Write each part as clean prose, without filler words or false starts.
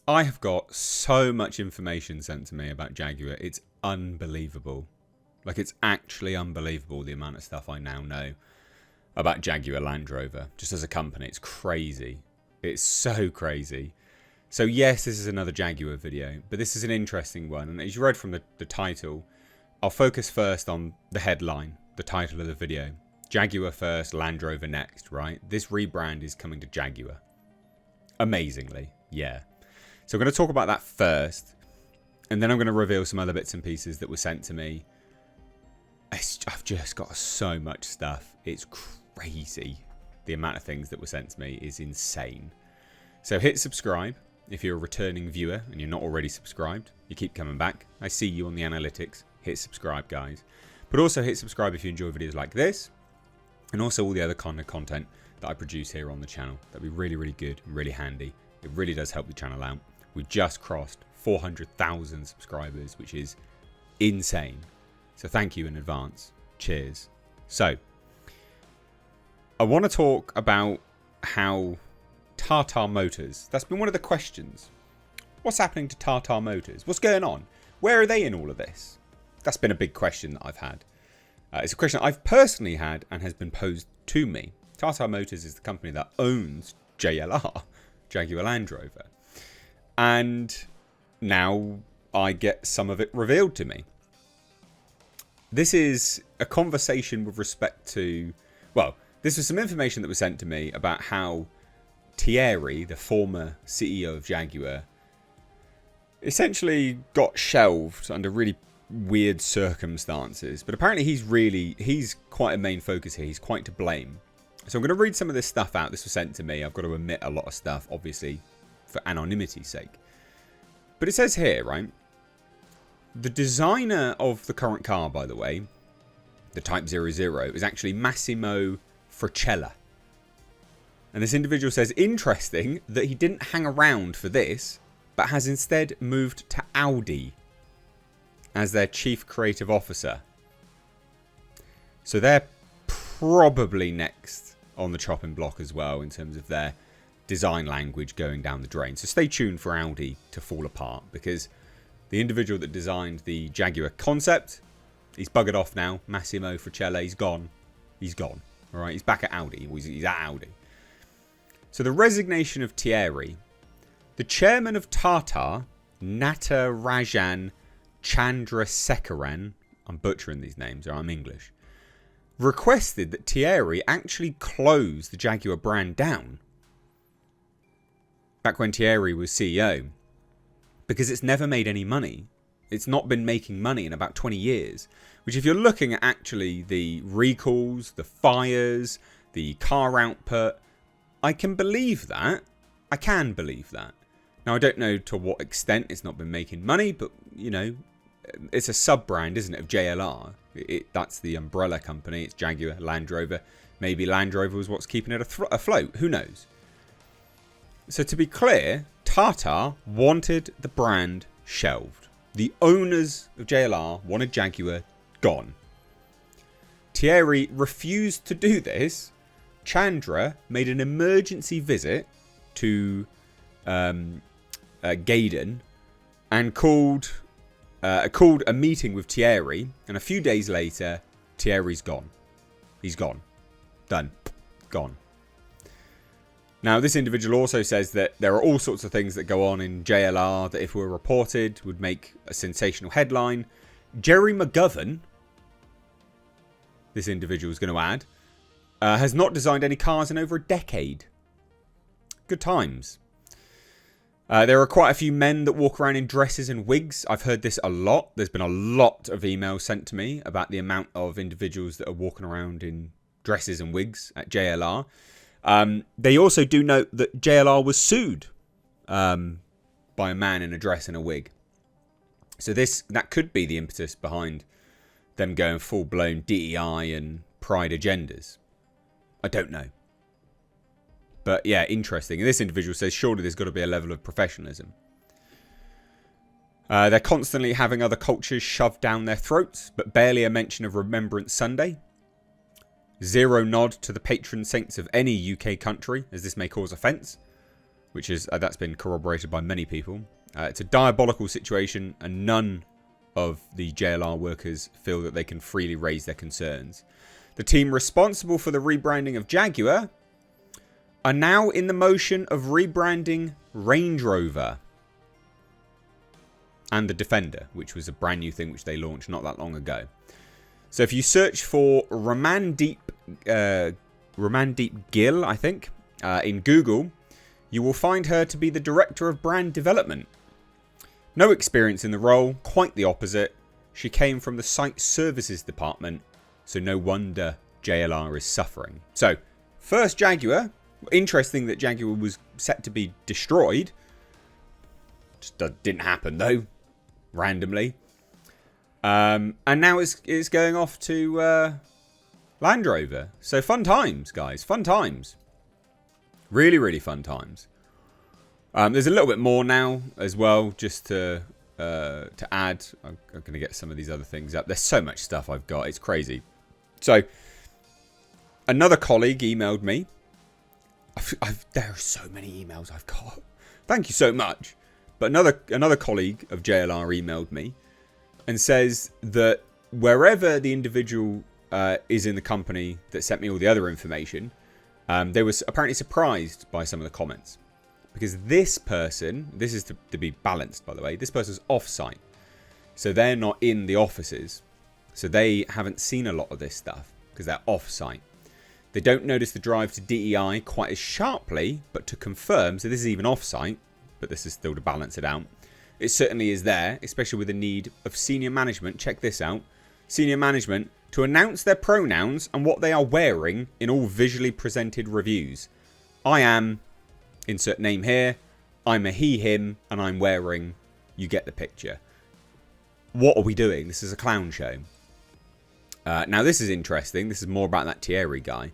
I have got so much information sent to me about Jaguar. It's unbelievable. Like, it's actually unbelievable the amount of stuff I now know about Jaguar Land Rover. Just as a company, it's crazy. It's so crazy. So yes, this is another Jaguar video, but this is an interesting one. And as you read from the title, I'll focus first on the headline, the title of the video. Jaguar first, Land Rover next, right? This rebrand is coming to Jaguar. Amazingly, yeah. So I'm going to talk about that first, and then I'm going to reveal some other bits and pieces that were sent to me. I've just got so much stuff. It's crazy. The amount of things that were sent to me is insane. So hit subscribe if you're a returning viewer and you're not already subscribed. You keep coming back. I see you on the analytics. Hit subscribe, guys. But also hit subscribe if you enjoy videos like this, and also all the other kind of content that I produce here on the channel. That'd be really, really good and really handy. It really does help the channel out. We just crossed 400,000 subscribers, which is insane. So thank you in advance. Cheers. So, I want to talk about how Tata Motors, that's been one of the questions. What's happening to Tata Motors? What's going on? Where are they in all of this? That's been a big question that I've had. It's a question I've personally had and has been posed to me. Tata Motors is the company that owns JLR, Jaguar Land Rover. And now I get some of it revealed to me. This is a conversation with respect to, well, this was some information that was sent to me about how Thierry, the former CEO of Jaguar, essentially got shelved under really weird circumstances. But apparently he's quite a main focus here. He's quite to blame. So I'm going to read some of this stuff out. This was sent to me. I've got to omit a lot of stuff, obviously, for anonymity's sake. But it says here, right? The designer of the current car, by the way, the Type 00, is actually Massimo Fricella. And this individual says, interesting that he didn't hang around for this, but has instead moved to Audi as their chief creative officer. So they're probably next on the chopping block as well in terms of their design language going down the drain. So stay tuned for Audi to fall apart, because the individual that designed the Jaguar concept, he's buggered off now. Massimo Fricella, he's gone. He's gone. All right, he's back at Audi. He's at Audi. So the resignation of Thierry, the chairman of Tata, Natarajan Chandrasekaran, I'm butchering these names, or I'm English, requested that Thierry actually close the Jaguar brand down. Back when Thierry was CEO, because it's never made any money. It's not been making money in about 20 years. Which, if you're looking at actually the recalls, the fires, the car output, I can believe that. I can believe that. Now, I don't know to what extent it's not been making money, but, you know, it's a sub-brand, isn't it, of JLR. That's the umbrella company. It's Jaguar, Land Rover. Maybe Land Rover was what's keeping it afloat. Who knows? So to be clear, Tata wanted the brand shelved. The owners of JLR wanted Jaguar gone. Thierry refused to do this. Chandra made an emergency visit to Gaydon and called a meeting with Thierry. And a few days later, Thierry's gone. He's gone. Done. Gone. Now, this individual also says that there are all sorts of things that go on in JLR that, if were reported, would make a sensational headline. Jerry McGovern, this individual is going to add, has not designed any cars in over a decade. Good times. There are quite a few men that walk around in dresses and wigs. I've heard this a lot. There's been a lot of emails sent to me about the amount of individuals that are walking around in dresses and wigs at JLR. They also do note that JLR was sued by a man in a dress and a wig. So that could be the impetus behind them going full-blown DEI and pride agendas. I don't know. But yeah, interesting. And this individual says, surely there's got to be a level of professionalism. They're constantly having other cultures shoved down their throats, but barely a mention of Remembrance Sunday. Zero nod to the patron saints of any UK country, as this may cause offence, which is that's been corroborated by many people. It's a diabolical situation, and none of the JLR workers feel that they can freely raise their concerns. The team responsible for the rebranding of Jaguar are now in the motion of rebranding Range Rover and the Defender, which was a brand new thing which they launched not that long ago. So if you search for Ramandeep Gill, I think, in Google, you will find her to be the Director of Brand Development. No experience in the role, quite the opposite. She came from the Site Services Department, so no wonder JLR is suffering. So, first Jaguar. Interesting that Jaguar was set to be destroyed. Just didn't happen though, randomly. And now it's going off to Land Rover. So fun times, guys. Fun times. Really, really fun times. There's a little bit more now as well, just to add. I'm going to get some of these other things up. There's so much stuff I've got. It's crazy. So, another colleague emailed me. There are so many emails I've got. Thank you so much. But another colleague of JLR emailed me and says that wherever the individual is in the company that sent me all the other information, they were apparently surprised by some of the comments. Because this person, this is to be balanced, by the way, this person's off-site. So they're not in the offices. So they haven't seen a lot of this stuff because they're off-site. They don't notice the drive to DEI quite as sharply, but to confirm, so this is even off-site, but this is still to balance it out. It certainly is there, especially with the need of senior management. Check this out. Senior management to announce their pronouns and what they are wearing in all visually presented reviews. I am, insert name here, I'm a he, him, and I'm wearing, you get the picture. What are we doing? This is a clown show. Now this is interesting. This is more about that Thierry guy.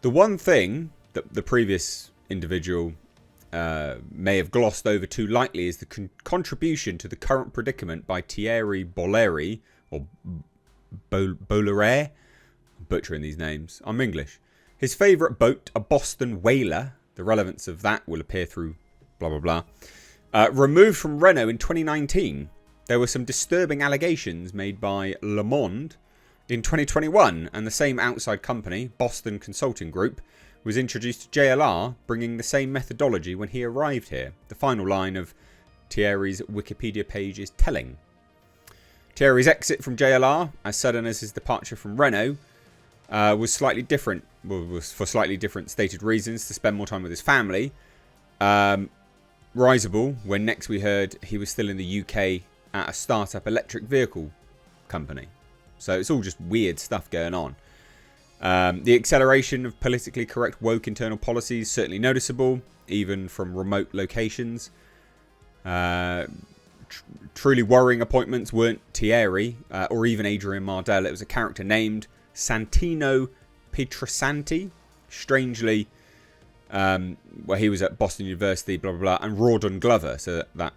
The one thing that the previous individual may have glossed over too lightly is the contribution to the current predicament by Thierry Bolloré, or Bolloré. I'm butchering these names. I'm English. His favourite boat, a Boston whaler. The relevance of that will appear through blah, blah, blah. Removed from Renault in 2019. There were some disturbing allegations made by Le Monde in 2021, and the same outside company, Boston Consulting Group, was introduced to JLR, bringing the same methodology when he arrived here. The final line of Thierry's Wikipedia page is telling. Thierry's exit from JLR, as sudden as his departure from Renault, was slightly different. Well, was for slightly different stated reasons, to spend more time with his family. Risible, when next we heard he was still in the UK at a startup electric vehicle company. So it's all just weird stuff going on. The acceleration of politically correct woke internal policies certainly noticeable, even from remote locations. Truly worrying appointments weren't Thierry or even Adrian Mardell. It was a character named Santino Pietrasanti. Strangely, where he was at Boston University, blah, blah, blah, and Rawdon Glover. So that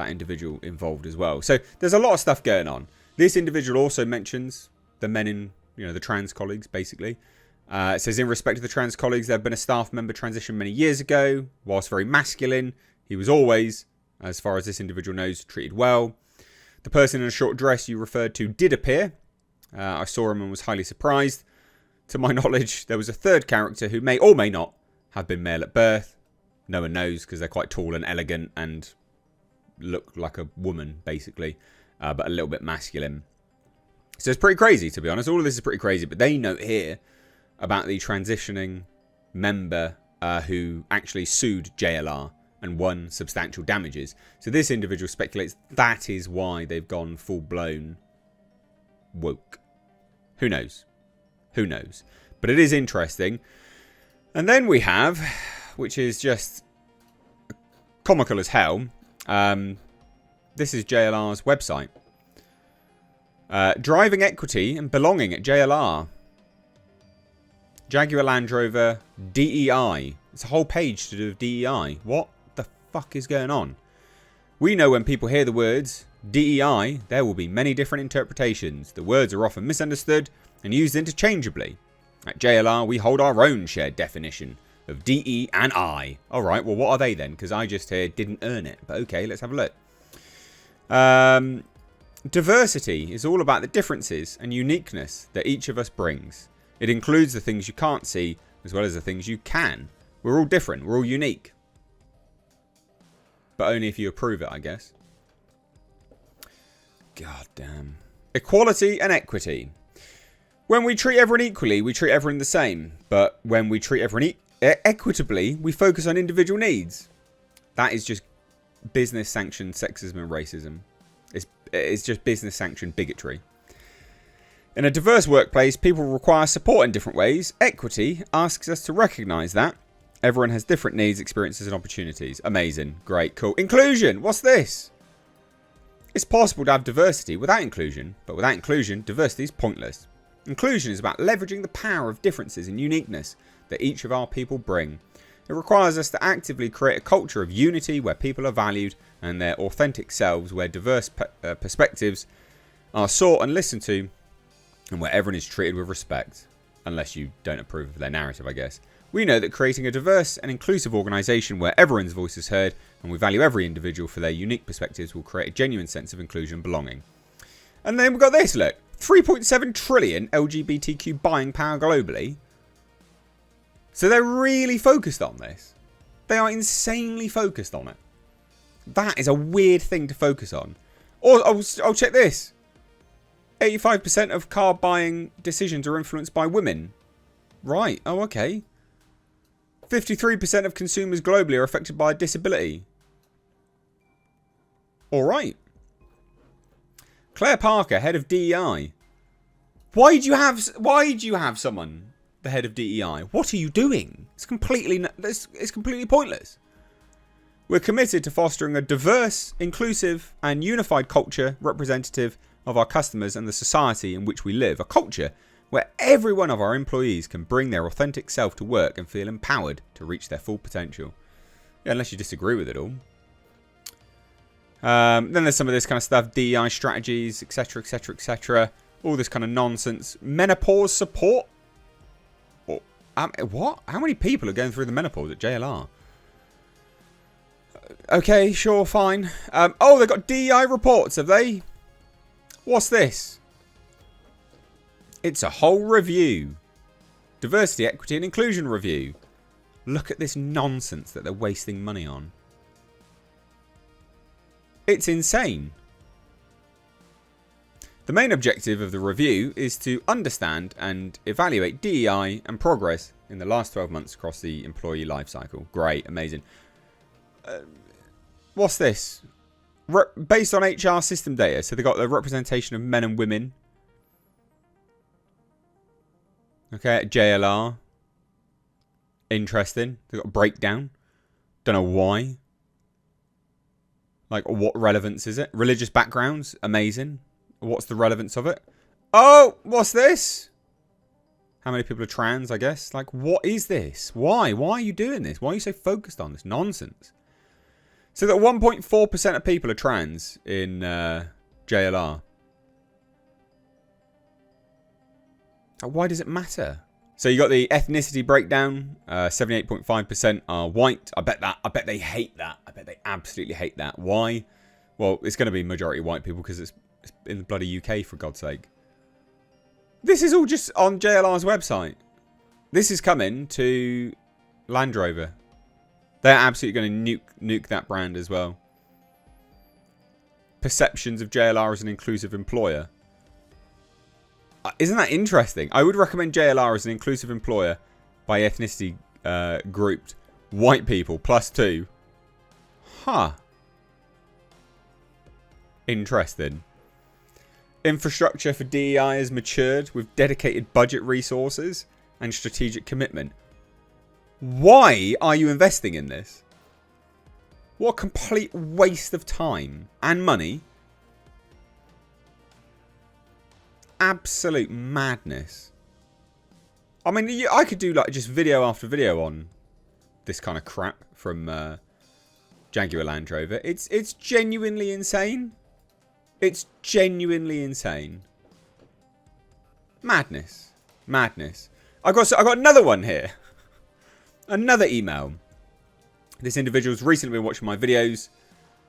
individual involved as well. So there's a lot of stuff going on. This individual also mentions the men in, the trans colleagues, basically. It says, in respect to the trans colleagues, there have been a staff member transition many years ago. Whilst very masculine, he was always, as far as this individual knows, treated well. The person in a short dress you referred to did appear. I saw him and was highly surprised. To my knowledge, there was a third character who may or may not have been male at birth. No one knows because they're quite tall and elegant and look like a woman, basically. But a little bit masculine. So it's pretty crazy, to be honest. All of this is pretty crazy. But they note here about the transitioning member who actually sued JLR and won substantial damages. So this individual speculates that is why they've gone full-blown woke. Who knows? Who knows? But it is interesting. And then we have, which is just comical as hell, this is JLR's website. Driving equity and belonging at JLR. Jaguar Land Rover DEI. It's a whole page to do with DEI. What the fuck is going on? We know when people hear the words DEI, there will be many different interpretations. The words are often misunderstood and used interchangeably. At JLR, we hold our own shared definition of DE and I. Alright, well what are they then? Because I just here didn't earn it. But okay, let's have a look. Diversity is all about the differences and uniqueness that each of us brings. It includes the things you can't see as well as the things you can. We're all different. We're all unique. But only if you approve it, I guess. God damn. Equality and equity. When we treat everyone equally, we treat everyone the same. But when we treat everyone equitably, we focus on individual needs. That is just business-sanctioned sexism and racism. It's just business-sanctioned bigotry. In a diverse workplace, people require support in different ways. Equity asks us to recognise that. Everyone has different needs, experiences and opportunities. Amazing. Great. Cool. Inclusion. What's this? It's possible to have diversity without inclusion, but without inclusion, diversity is pointless. Inclusion is about leveraging the power of differences and uniqueness that each of our people bring. It requires us to actively create a culture of unity where people are valued and their authentic selves, where diverse perspectives are sought and listened to, and where everyone is treated with respect. Unless you don't approve of their narrative, I guess. We know that creating a diverse and inclusive organisation where everyone's voice is heard and we value every individual for their unique perspectives will create a genuine sense of inclusion and belonging. And then we've got this, look. 3.7 trillion LGBTQ buying power globally. So they're really focused on this. They are insanely focused on it. That is a weird thing to focus on. Or, I'll check this. 85% of car buying decisions are influenced by women. Right, oh okay. 53% of consumers globally are affected by a disability. Alright. Claire Parker, head of DEI. Why do you have someone the head of DEI? What are you doing? It's completely pointless. We're committed to fostering a diverse, inclusive and unified culture representative of our customers and the society in which we live. A culture where every one of our employees can bring their authentic self to work and feel empowered to reach their full potential. Yeah, unless you disagree with it all. Then there's some of this kind of stuff. DEI strategies, etc, etc, etc. All this kind of nonsense. Menopause support? What? How many people are going through the menopause at JLR? Okay, sure, fine. Oh, they've got DEI reports, have they? What's this? It's a whole review. Diversity, equity and inclusion review. Look at this nonsense that they're wasting money on. It's insane. The main objective of the review is to understand and evaluate DEI and progress in the last 12 months across the employee lifecycle. Great, amazing. What's this? Based on HR system data, so they've got the representation of men and women. Okay, at JLR. Interesting. They've got a breakdown. Don't know why. Like, what relevance is it? Religious backgrounds. Amazing. What's the relevance of it? Oh, what's this? How many people are trans, I guess? Like, what is this? Why? Why are you doing this? Why are you so focused on this nonsense? So that 1.4% of people are trans in JLR. Why does it matter? So you got the ethnicity breakdown. 78.5% are white. I bet they hate that. I bet they absolutely hate that. Why? Well, it's going to be majority white people because it's in the bloody UK, for God's sake. This is all just on JLR's website. This is coming to Land Rover. They're absolutely going to nuke that brand as well. Perceptions of JLR as an inclusive employer. Isn't that interesting? I would recommend JLR as an inclusive employer by ethnicity grouped. White people, +2. Huh. Interesting. Infrastructure for DEI has matured with dedicated budget resources and strategic commitment. Why are you investing in this? What a complete waste of time and money. Absolute madness. I mean, I could do like just video after video on this kind of crap from Jaguar Land Rover. It's genuinely insane. It's genuinely insane. Madness. Madness. I got another one here. Another email. This individual's recently been watching my videos.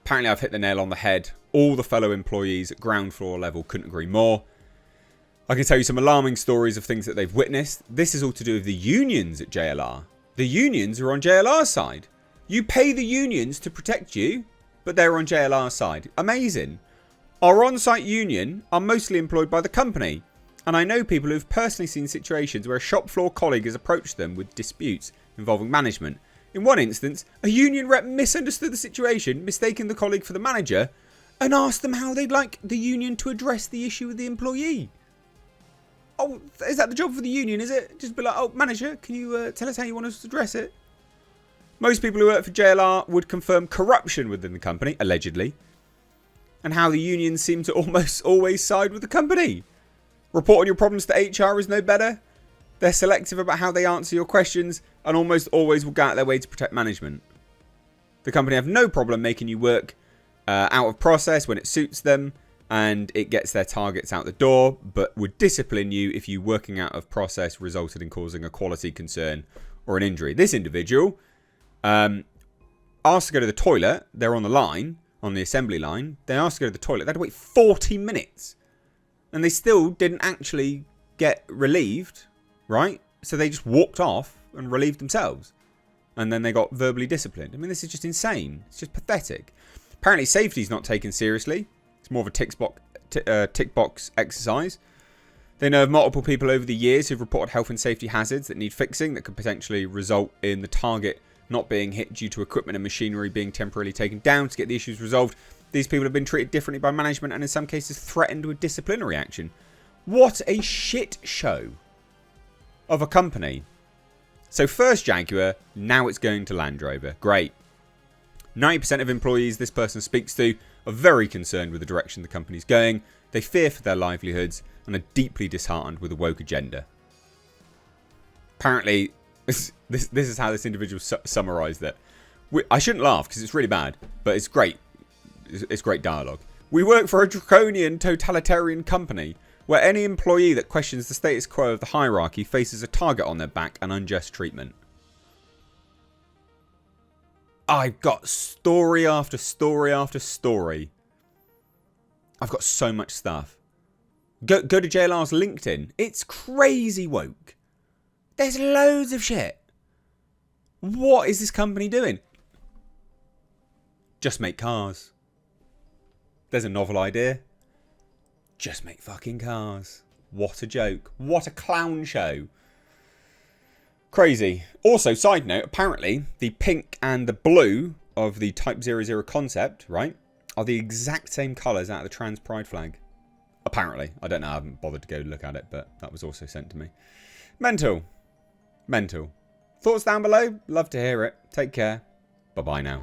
Apparently I've hit the nail on the head. All the fellow employees at ground floor level couldn't agree more. I can tell you some alarming stories of things that they've witnessed. This is all to do with the unions at JLR. The unions are on JLR's side. You pay the unions to protect you, but they're on JLR's side. Amazing. Our on-site union are mostly employed by the company. And I know people who've personally seen situations where a shop floor colleague has approached them with disputes involving management. In one instance, a union rep misunderstood the situation, mistaking the colleague for the manager, and asked them how they'd like the union to address the issue with the employee. Oh, is that the job for the union, is it? Just be like, oh, manager, can you tell us how you want us to address it? Most people who work for JLR would confirm corruption within the company, allegedly, and how the unions seem to almost always side with the company. Reporting your problems to HR is no better. They're selective about how they answer your questions and almost always will go out their way to protect management. The company have no problem making you work out of process when it suits them and it gets their targets out the door, but would discipline you if you working out of process resulted in causing a quality concern or an injury. This individual asked to go to the toilet. They're on the line, on the assembly line. They asked to go to the toilet. They had to wait 40 minutes. And they still didn't actually get relieved, right? So they just walked off and relieved themselves. And then they got verbally disciplined. I mean, this is just insane. It's just pathetic. Apparently, safety is not taken seriously. It's more of a tick box exercise. They know of multiple people over the years who've reported health and safety hazards that need fixing that could potentially result in the target not being hit due to equipment and machinery being temporarily taken down to get the issues resolved. These people have been treated differently by management and in some cases threatened with disciplinary action. What a shit show of a company. So first Jaguar, now it's going to Land Rover. Great. 90% of employees this person speaks to are very concerned with the direction the company's going. They fear for their livelihoods and are deeply disheartened with the woke agenda. Apparently, this is how this individual summarised it. I shouldn't laugh because it's really bad, but it's great. It's great dialogue. We work for a draconian totalitarian company where any employee that questions the status quo of the hierarchy faces a target on their back and unjust treatment. I've got story after story after story. I've got so much stuff. Go to JLR's LinkedIn. It's crazy woke. There's loads of shit. What is this company doing? Just make cars. There's a novel idea. Just make fucking cars. What a joke. What a clown show. Crazy. Also, side note, apparently the pink and the blue of the Type 00 concept, right, are the exact same colours out of the trans pride flag. Apparently. I don't know. I haven't bothered to go look at it, but that was also sent to me. Mental. Mental. Thoughts down below? Love to hear it. Take care. Bye-bye now.